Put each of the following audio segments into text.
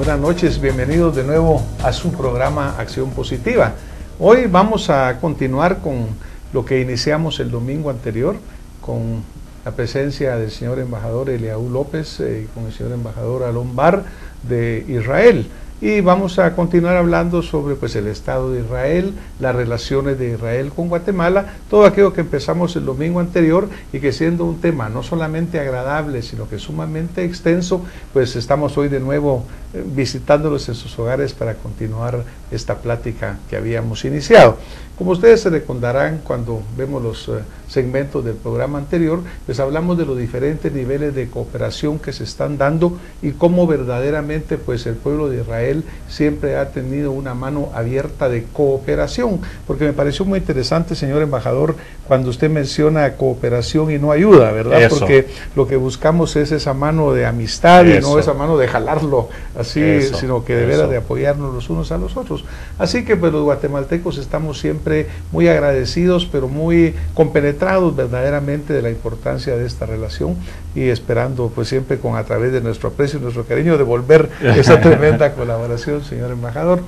Buenas noches, bienvenidos de nuevo a su programa Acción Positiva. Hoy vamos a continuar con lo que iniciamos el domingo anterior, con la presencia del señor embajador Eliaú López y con el señor embajador Alon Bar de Israel. Y vamos a continuar hablando sobre el Estado de Israel, las relaciones de Israel con Guatemala, todo aquello que empezamos el domingo anterior y que siendo un tema no solamente agradable, sino que sumamente extenso, pues estamos hoy de nuevo visitándolos en sus hogares para continuar esta plática que habíamos iniciado. Como ustedes se recordarán cuando vemos los segmentos del programa anterior, pues hablamos de los diferentes niveles de cooperación que se están dando y cómo verdaderamente pues el pueblo de Israel siempre ha tenido una mano abierta de cooperación, porque me pareció muy interesante, señor embajador, cuando usted menciona cooperación y no ayuda, ¿verdad? Eso. Porque lo que buscamos es esa mano de amistad y no esa mano de jalarlo así, sino que de veras de apoyarnos los unos a los otros. Así que pues los guatemaltecos estamos siempre muy agradecidos, pero muy compenetrados verdaderamente de la importancia de esta relación y esperando pues siempre a través de nuestro aprecio y nuestro cariño devolver esa tremenda colaboración, señor embajador.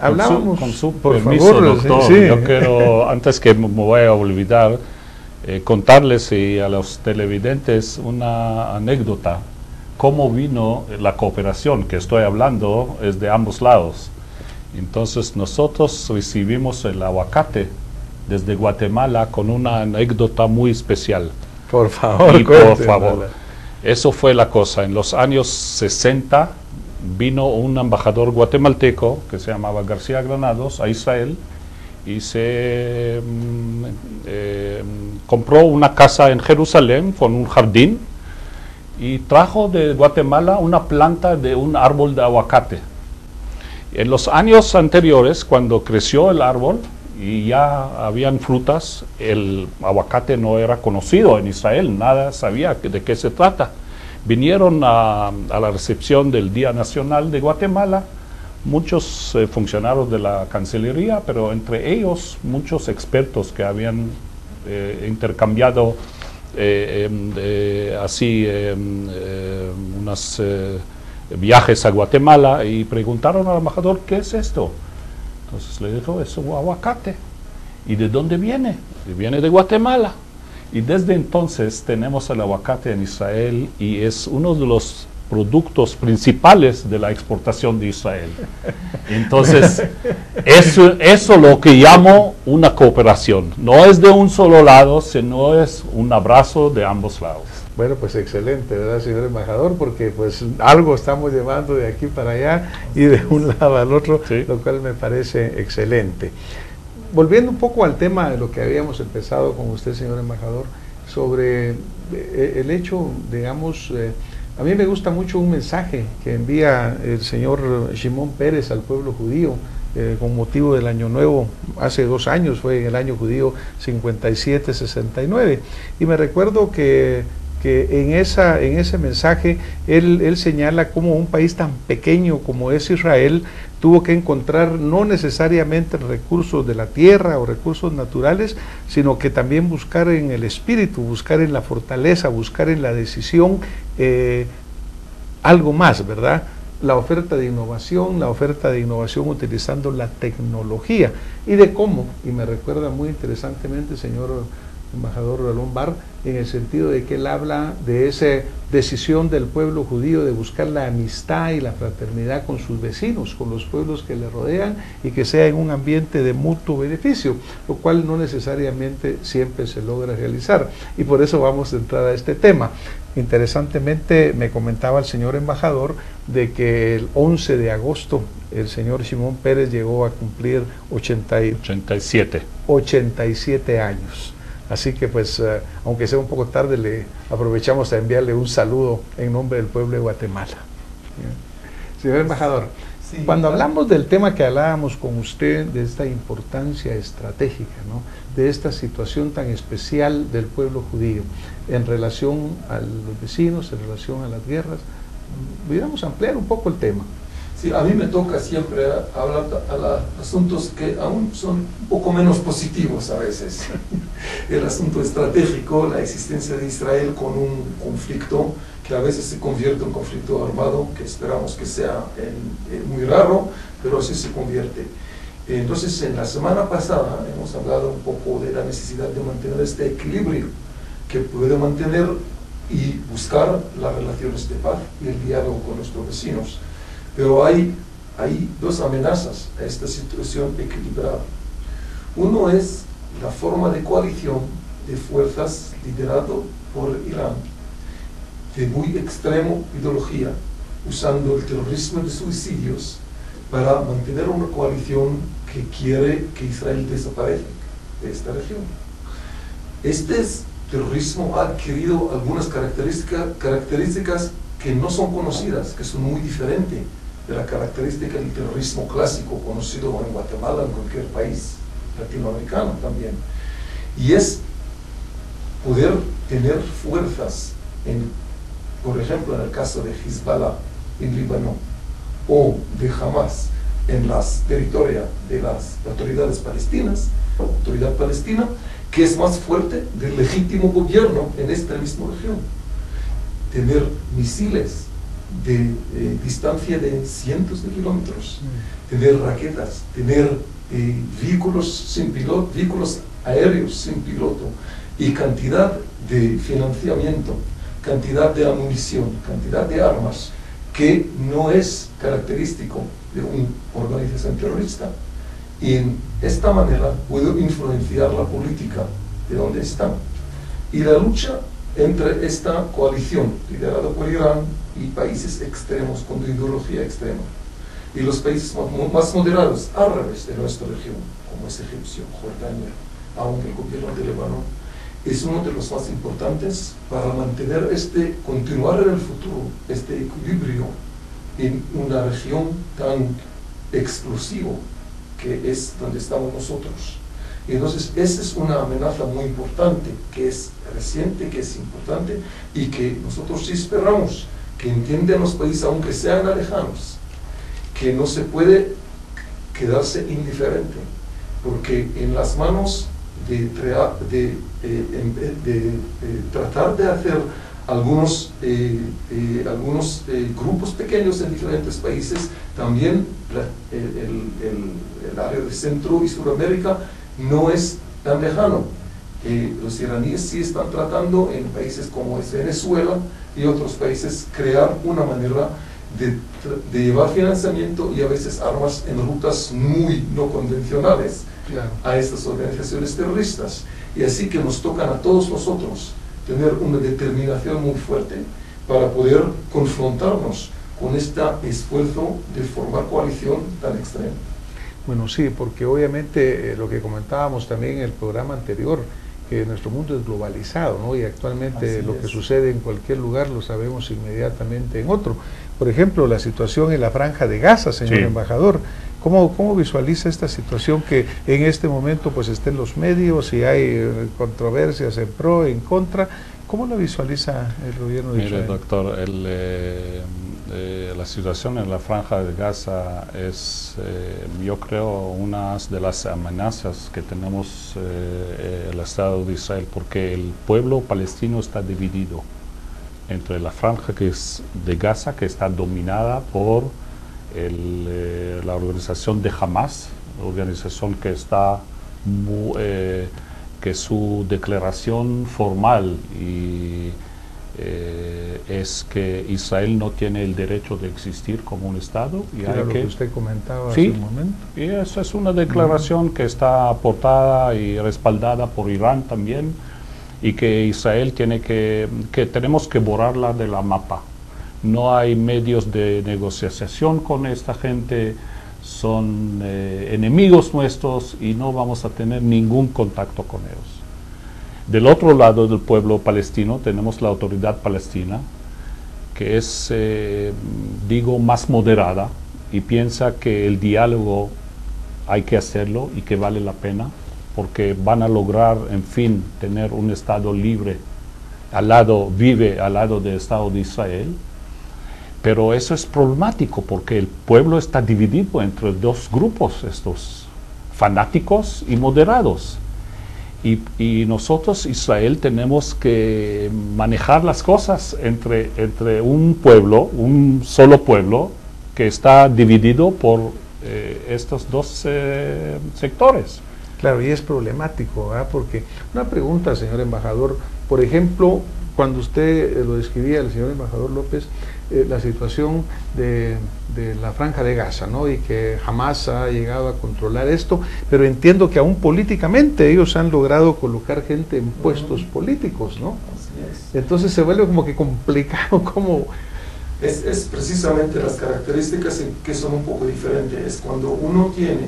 Hablábamos, con su por permiso, favor, doctor, sí. Yo quiero, antes que me voy a olvidar, contarles y a los televidentes una anécdota. Cómo vino la cooperación que estoy hablando es de ambos lados. Entonces nosotros recibimos el aguacate desde Guatemala con una anécdota muy especial. Por favor, y por favor, eso fue la cosa. En los años 60 vino un embajador guatemalteco que se llamaba García Granados a Israel y se compró una casa en Jerusalén con un jardín y trajo de Guatemala una planta de un árbol de aguacate. En los años anteriores, cuando creció el árbol y ya habían frutas, el aguacate no era conocido en Israel, nada sabía de qué se trata. Vinieron a la recepción del Día Nacional de Guatemala muchos funcionarios de la Cancillería, pero entre ellos muchos expertos que habían intercambiado unos viajes a Guatemala y preguntaron al embajador, ¿qué es esto? Entonces le dijo, es un aguacate. ¿Y de dónde viene? Viene de Guatemala. Y desde entonces tenemos el aguacate en Israel y es uno de los productos principales de la exportación de Israel. Entonces, eso lo que llamo una cooperación. No es de un solo lado, sino es un abrazo de ambos lados. Bueno, pues excelente, ¿verdad, señor embajador? Porque pues algo estamos llevando de aquí para allá y de un lado al otro, sí. Lo cual me parece excelente. Volviendo un poco al tema de lo que habíamos empezado con usted, señor embajador, sobre el hecho, digamos, a mí me gusta mucho un mensaje que envía el señor Shimon Peres al pueblo judío con motivo del Año Nuevo, hace 2 años, fue en el año judío 57-69, y me recuerdo que en ese mensaje él señala cómo un país tan pequeño como es Israel tuvo que encontrar no necesariamente recursos de la tierra o recursos naturales, sino que también buscar en el espíritu, buscar en la fortaleza, buscar en la decisión algo más, ¿verdad? La oferta de innovación utilizando la tecnología y de cómo, y me recuerda muy interesantemente, señor embajador Alon Bar, en el sentido de que él habla de esa decisión del pueblo judío de buscar la amistad y la fraternidad con sus vecinos, con los pueblos que le rodean y que sea en un ambiente de mutuo beneficio, lo cual no necesariamente siempre se logra realizar y por eso vamos a entrar a este tema. Interesantemente me comentaba el señor embajador de que el 11 de agosto el señor Shimon Peres llegó a cumplir 87 años. Así que pues, aunque sea un poco tarde, le aprovechamos a enviarle un saludo en nombre del pueblo de Guatemala. Señor embajador, sí, cuando hablamos del tema que hablábamos con usted, de esta importancia estratégica, ¿no?, de esta situación tan especial del pueblo judío en relación a los vecinos, en relación a las guerras, pudiéramos ampliar un poco el tema. Sí, a mí me toca siempre hablar a asuntos que aún son un poco menos positivos a veces. El asunto estratégico, la existencia de Israel con un conflicto que a veces se convierte en un conflicto armado, que esperamos que sea muy raro, pero así se convierte. Entonces, en la semana pasada hemos hablado un poco de la necesidad de mantener este equilibrio que puede mantener y buscar las relaciones de paz y el diálogo con nuestros vecinos. Pero hay dos amenazas a esta situación equilibrada. Uno es la forma de coalición de fuerzas liderado por Irán, de muy extremo ideología, usando el terrorismo de suicidios para mantener una coalición que quiere que Israel desaparezca de esta región. Este terrorismo ha adquirido algunas características que no son conocidas, que son muy diferentes de la característica del terrorismo clásico conocido en Guatemala, en cualquier país latinoamericano también. Y es poder tener fuerzas, por ejemplo, en el caso de Hezbollah en Líbano, o de Hamas en las territorios de las autoridades palestinas, autoridad palestina, que es más fuerte del legítimo gobierno en esta misma región. Tener misiles de distancia de cientos de kilómetros, tener raquetas, tener vehículos sin piloto, vehículos aéreos sin piloto, y cantidad de financiamiento, cantidad de munición, cantidad de armas, que no es característico de una organización terrorista. Y en esta manera puedo influenciar la política de donde están. Y la lucha entre esta coalición liderada por Irán y países extremos con ideología extrema, y los países más moderados, árabes de nuestra región, como es Egipcio, Jordania, aunque el gobierno de Líbano, es uno de los más importantes para mantener continuar en el futuro este equilibrio en una región tan explosiva que es donde estamos nosotros. Y entonces esa es una amenaza muy importante, que es reciente, que es importante, y que nosotros sí esperamos que entiendan los países, aunque sean lejanos, que no se puede quedarse indiferente, porque en las manos de tratar de hacer algunos grupos pequeños en diferentes países, también el área de Centro y Sudamérica no es tan lejano. Los iraníes sí están tratando en países como es Venezuela y otros países crear una manera de llevar financiamiento y a veces armas en rutas muy no convencionales, claro, a estas organizaciones terroristas. Y así que nos tocan a todos nosotros tener una determinación muy fuerte para poder confrontarnos con este esfuerzo de formar coalición tan extrema. Bueno, sí, porque obviamente lo que comentábamos también en el programa anterior, que nuestro mundo es globalizado, ¿no? Y actualmente lo que sucede en cualquier lugar lo sabemos inmediatamente en otro. Por ejemplo, la situación en la Franja de Gaza, señor embajador. ¿Cómo visualiza esta situación que en este momento pues está en los medios y hay controversias en pro, en contra? ¿Cómo lo visualiza el gobierno de Israel? Mire, doctor, la situación en la Franja de Gaza es, yo creo, una de las amenazas que tenemos el Estado de Israel, porque el pueblo palestino está dividido entre la Franja que es de Gaza, que está dominada por la organización de Hamas, organización que está que su declaración formal es que Israel no tiene el derecho de existir como un Estado. Y era lo que usted comentaba hace un momento. Y esa es una declaración que está aportada y respaldada por Irán también, y que Israel tiene que tenemos que borrarla de la mapa. No hay medios de negociación con esta gente, son enemigos nuestros y no vamos a tener ningún contacto con ellos. Del otro lado del pueblo palestino tenemos la autoridad palestina, que es, digo, más moderada y piensa que el diálogo hay que hacerlo y que vale la pena, porque van a lograr, en fin, tener un Estado libre, vive al lado del Estado de Israel. Pero eso es problemático porque el pueblo está dividido entre dos grupos, estos fanáticos y moderados. Y nosotros, Israel, tenemos que manejar las cosas entre un pueblo, un solo pueblo, que está dividido por estos dos sectores. Claro, y es problemático, ¿verdad? Porque una pregunta, señor embajador, por ejemplo, cuando usted lo describía, el señor embajador López, la situación de la Franja de Gaza, ¿no? Y que jamás ha llegado a controlar esto, pero entiendo que aún políticamente ellos han logrado colocar gente en puestos políticos, ¿no? Entonces se vuelve como que complicado, como... Es precisamente las características que son un poco diferentes. Es cuando uno tiene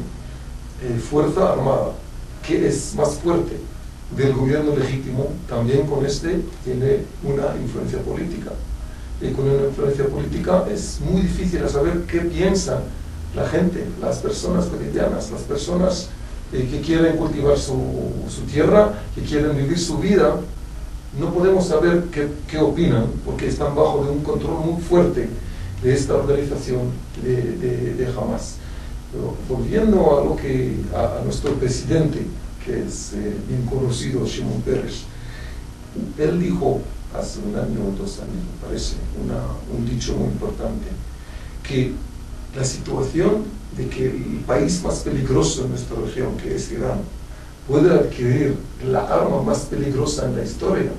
fuerza armada, que es más fuerte del gobierno legítimo, también con tiene una influencia política. Y con una influencia política es muy difícil saber qué piensan la gente, las personas cotidianas, las personas que quieren cultivar su tierra, que quieren vivir su vida. No podemos saber qué opinan, porque están bajo de un control muy fuerte de esta organización de Hamas. Pero volviendo a nuestro presidente, que es bien conocido, Shimon Peres, él dijo hace un año o 2 años, me parece, un dicho muy importante, que la situación de que el país más peligroso en nuestra región, que es Irán, puede adquirir la arma más peligrosa en la historia,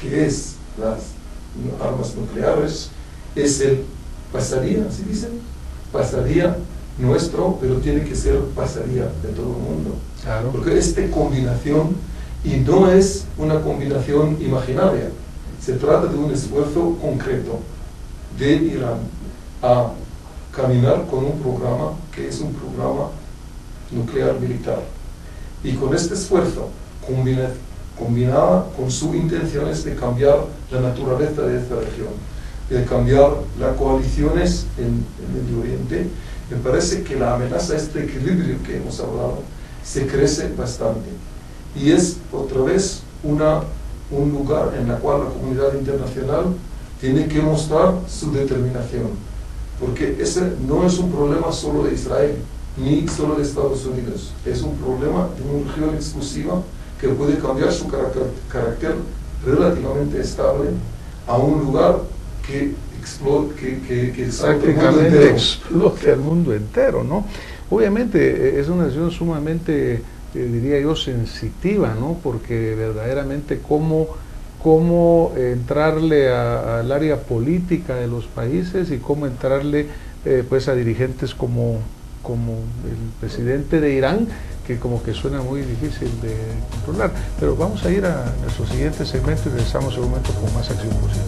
que es las armas nucleares, es el pasaría, ¿sí dicen? Pasaría nuestro, pero tiene que ser pasaría de todo el mundo. Claro. Porque esta combinación, y no es una combinación imaginaria, se trata de un esfuerzo concreto de Irán a caminar con un programa que es un programa nuclear militar. Y con este esfuerzo, combinada con sus intenciones de cambiar la naturaleza de esta región, de cambiar las coaliciones en el Medio Oriente, me parece que la amenaza, este equilibrio que hemos hablado, se crece bastante. Y es otra vez un lugar en el cual la comunidad internacional tiene que mostrar su determinación. Porque ese no es un problema solo de Israel, ni solo de Estados Unidos. Es un problema de una región exclusiva que puede cambiar su carácter relativamente estable a un lugar que prácticamente explote al mundo entero, ¿no? Obviamente es una decisión sumamente, diría yo, sensitiva, ¿no? Porque verdaderamente cómo entrarle al área política de los países y cómo entrarle pues a dirigentes como el presidente de Irán, que como que suena muy difícil de controlar. Pero vamos a ir a nuestro siguiente segmento y regresamos en un momento con más Acción Positiva.